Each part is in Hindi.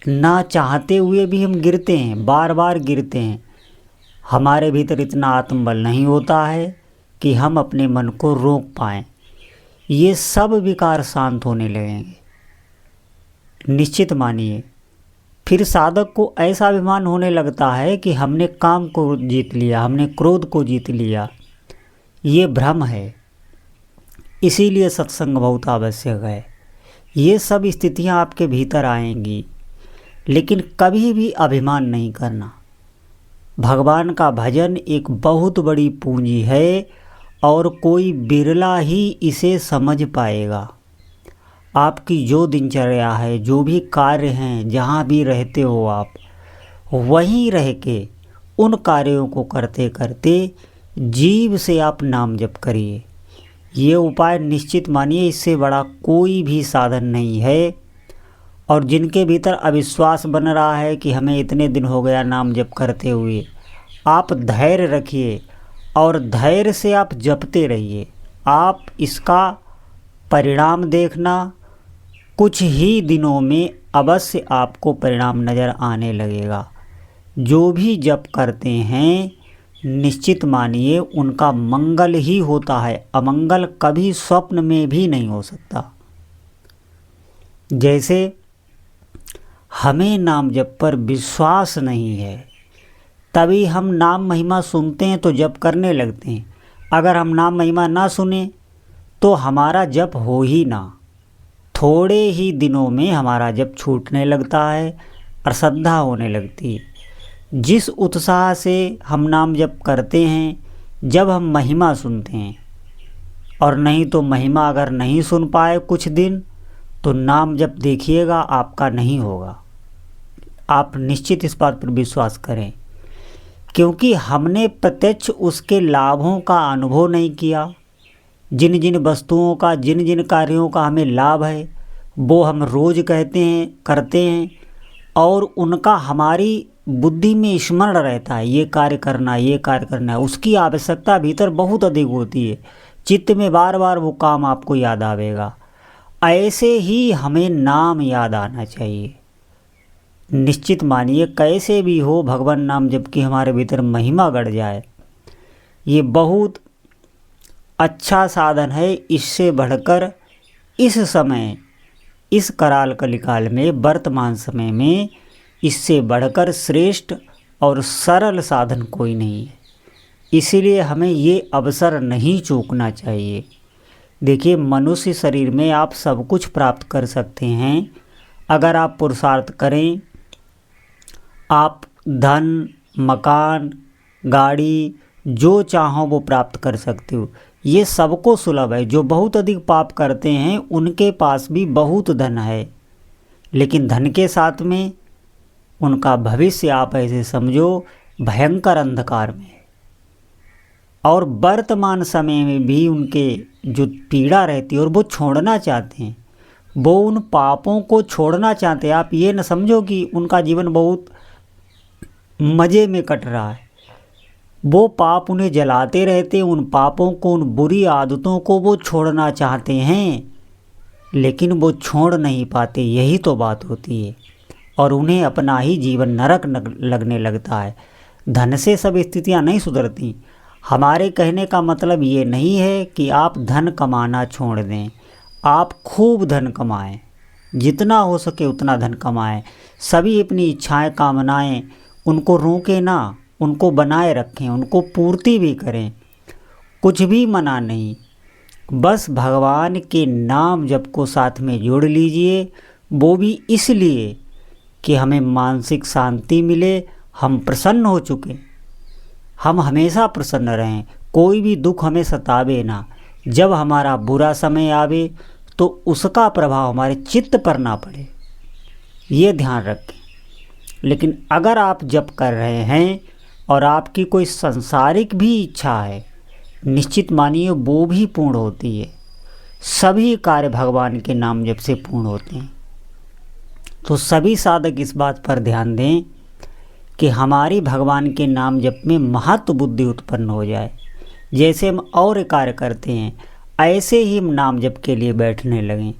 ना चाहते हुए भी हम गिरते हैं, बार बार गिरते हैं। हमारे भीतर इतना आत्मबल नहीं होता है कि हम अपने मन को रोक पाएं। ये सब विकार शांत होने लगेंगे, निश्चित मानिए। फिर साधक को ऐसा अभिमान होने लगता है कि हमने काम को जीत लिया, हमने क्रोध को जीत लिया। ये भ्रम है, इसीलिए सत्संग बहुत आवश्यक है। ये सब स्थितियां आपके भीतर आएंगी, लेकिन कभी भी अभिमान नहीं करना। भगवान का भजन एक बहुत बड़ी पूंजी है और कोई बिरला ही इसे समझ पाएगा। आपकी जो दिनचर्या है, जो भी कार्य हैं, जहाँ भी रहते हो आप, वहीं रह के उन कार्यों को करते करते जीव से आप नाम जप करिए। ये उपाय निश्चित मानिए, इससे बड़ा कोई भी साधन नहीं है। और जिनके भीतर अविश्वास बन रहा है कि हमें इतने दिन हो गया नाम जप करते हुए, आप धैर्य रखिए और धैर्य से आप जपते रहिए। आप इसका परिणाम देखना, कुछ ही दिनों में अवश्य आपको परिणाम नज़र आने लगेगा। जो भी जप करते हैं निश्चित मानिए उनका मंगल ही होता है, अमंगल कभी स्वप्न में भी नहीं हो सकता। जैसे हमें नाम जप पर विश्वास नहीं है, तभी हम नाम महिमा सुनते हैं तो जप करने लगते हैं। अगर हम नाम महिमा ना सुने तो हमारा जप हो ही ना, थोड़े ही दिनों में हमारा जप छूटने लगता है और श्रद्धा होने लगती है। जिस उत्साह से हम नाम जप करते हैं, जब हम महिमा सुनते हैं, और नहीं तो महिमा अगर नहीं सुन पाए कुछ दिन, तो नाम जप देखिएगा आपका नहीं होगा। आप निश्चित इस बात पर विश्वास करें, क्योंकि हमने प्रत्यक्ष उसके लाभों का अनुभव नहीं किया। जिन जिन वस्तुओं का, जिन जिन कार्यों का हमें लाभ है, वो हम रोज़ कहते हैं, करते हैं, और उनका हमारी बुद्धि में स्मरण रहता है, ये कार्य करना, ये कार्य करना है। उसकी आवश्यकता भीतर बहुत अधिक होती है, चित्त में बार बार वो काम आपको याद आवेगा। ऐसे ही हमें नाम याद आना चाहिए। निश्चित मानिए कैसे भी हो, भगवान नाम जबकि हमारे भीतर महिमा गढ़ जाए, ये बहुत अच्छा साधन है। इससे बढ़कर इस समय, इस कराल कलिकाल में, वर्तमान समय में इससे बढ़कर श्रेष्ठ और सरल साधन कोई नहीं है। इसीलिए हमें ये अवसर नहीं चूकना चाहिए। देखिए, मनुष्य शरीर में आप सब कुछ प्राप्त कर सकते हैं अगर आप पुरुषार्थ करें। आप धन, मकान, गाड़ी, जो चाहो वो प्राप्त कर सकते हो। ये सबको सुलभ है। जो बहुत अधिक पाप करते हैं उनके पास भी बहुत धन है, लेकिन धन के साथ में उनका भविष्य आप ऐसे समझो भयंकर अंधकार में है। और वर्तमान समय में भी उनके जो पीड़ा रहती है और वो छोड़ना चाहते हैं, वो उन पापों को छोड़ना चाहते हैं। आप ये न समझो कि उनका जीवन बहुत मज़े में कट रहा है। वो पाप उन्हें जलाते रहते हैं, उन पापों को, उन बुरी आदतों को वो छोड़ना चाहते हैं, लेकिन वो छोड़ नहीं पाते। यही तो बात होती है, और उन्हें अपना ही जीवन नरक लगने लगता है। धन से सब स्थितियां नहीं सुधरती। हमारे कहने का मतलब ये नहीं है कि आप धन कमाना छोड़ दें। आप खूब धन कमाएं, जितना हो सके उतना धन कमाएं। सभी अपनी इच्छाएं, कामनाएं, उनको रोकें ना, उनको बनाए रखें, उनको पूर्ति भी करें। कुछ भी मना नहीं, बस भगवान के नाम जप को साथ में जोड़ लीजिए। वो भी इसलिए कि हमें मानसिक शांति मिले। हम प्रसन्न हो चुके, हम हमेशा प्रसन्न रहें, कोई भी दुख हमें सतावे ना। जब हमारा बुरा समय आवे तो उसका प्रभाव हमारे चित्त पर ना पड़े, ये ध्यान रखें। लेकिन अगर आप जप कर रहे हैं और आपकी कोई सांसारिक भी इच्छा है, निश्चित मानिए वो भी पूर्ण होती है। सभी कार्य भगवान के नाम जप से पूर्ण होते हैं। तो सभी साधक इस बात पर ध्यान दें कि हमारी भगवान के नाम जप में महत्व बुद्धि उत्पन्न हो जाए। जैसे हम और कार्य करते हैं, ऐसे ही हम नाम जप के लिए बैठने लगें,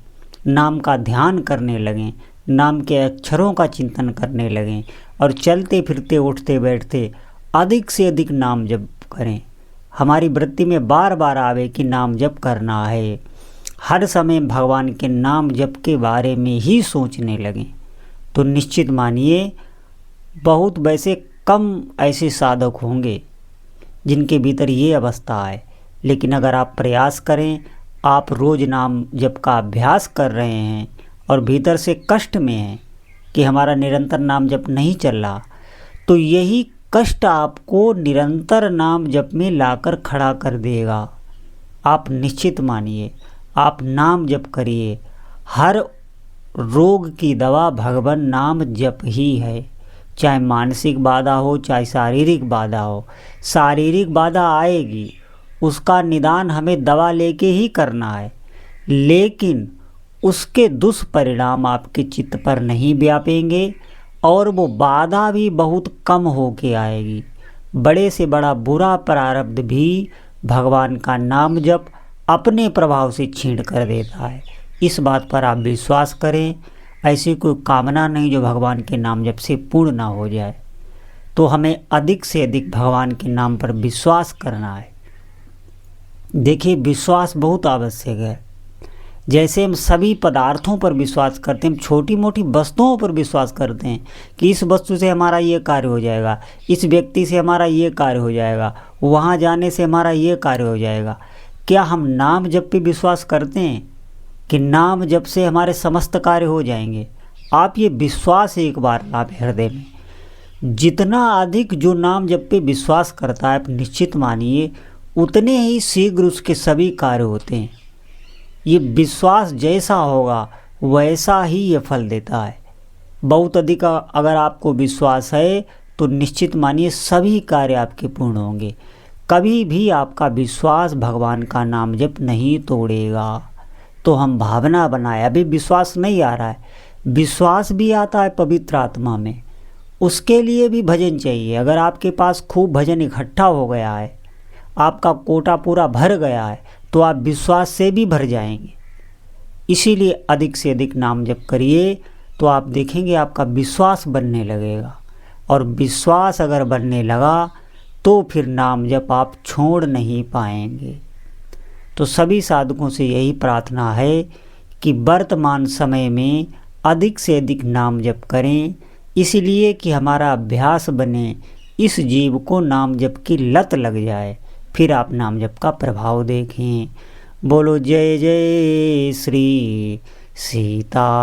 नाम का ध्यान करने लगें, नाम के अक्षरों का चिंतन करने लगें और चलते फिरते उठते बैठते अधिक से अधिक नाम जप करें। हमारी वृत्ति में बार बार आवे कि नाम जप करना है। हर समय भगवान के नाम जप के बारे में ही सोचने लगें तो निश्चित मानिए बहुत वैसे कम ऐसे साधक होंगे जिनके भीतर ये अवस्था है। लेकिन अगर आप प्रयास करें, आप रोज़ नाम जप का अभ्यास कर रहे हैं और भीतर से कष्ट में हैं कि हमारा निरंतर नाम जप नहीं चल रहा, तो यही कष्ट आपको निरंतर नाम जप में लाकर खड़ा कर देगा। आप निश्चित मानिए, आप नाम जप करिए। हर रोग की दवा भगवान नाम जप ही है। चाहे मानसिक बाधा हो, चाहे शारीरिक बाधा हो। शारीरिक बाधा आएगी, उसका निदान हमें दवा लेके ही करना है, लेकिन उसके दुष्परिणाम आपके चित्त पर नहीं व्यापेंगे और वो बाधा भी बहुत कम होके आएगी। बड़े से बड़ा बुरा प्रारब्ध भी भगवान का नाम जप अपने प्रभाव से छीण कर देता है। इस बात पर आप विश्वास करें। ऐसी कोई कामना नहीं जो भगवान के नाम जप से पूर्ण ना हो जाए। तो हमें अधिक से अधिक भगवान के नाम पर विश्वास करना है। देखिए, विश्वास बहुत आवश्यक है। जैसे हम सभी पदार्थों पर विश्वास करते हैं, हम छोटी मोटी वस्तुओं पर विश्वास करते हैं कि इस वस्तु से हमारा ये कार्य हो जाएगा, इस व्यक्ति से हमारा ये कार्य हो जाएगा, वहाँ जाने से हमारा ये कार्य हो जाएगा। क्या हम नाम जप पे विश्वास करते हैं कि नाम जप से हमारे समस्त कार्य हो जाएंगे? आप ये विश्वास एक बार आप हृदय में, जितना अधिक जो नाम जप पे विश्वास करता है, आप निश्चित मानिए उतने ही शीघ्र उसके सभी कार्य होते हैं। ये विश्वास जैसा होगा वैसा ही ये फल देता है। बहुत अधिक अगर आपको विश्वास है तो निश्चित मानिए सभी कार्य आपके पूर्ण होंगे। कभी भी आपका विश्वास भगवान का नाम जप नहीं तोड़ेगा। तो हम भावना बनाए, अभी विश्वास नहीं आ रहा है, विश्वास भी आता है पवित्र आत्मा में, उसके लिए भी भजन चाहिए। अगर आपके पास खूब भजन इकट्ठा हो गया है, आपका कोटा पूरा भर गया है, तो आप विश्वास से भी भर जाएंगे। इसीलिए अधिक से अधिक नाम जप करिए तो आप देखेंगे आपका विश्वास बनने लगेगा। और विश्वास अगर बनने लगा तो फिर नाम जप आप छोड़ नहीं पाएंगे। तो सभी साधकों से यही प्रार्थना है कि वर्तमान समय में अधिक से अधिक नाम जप करें, इसलिए कि हमारा अभ्यास बने, इस जीव को नाम जप की लत लग जाए, फिर आप नाम जप का प्रभाव देखें। बोलो जय जय श्री सीताराम।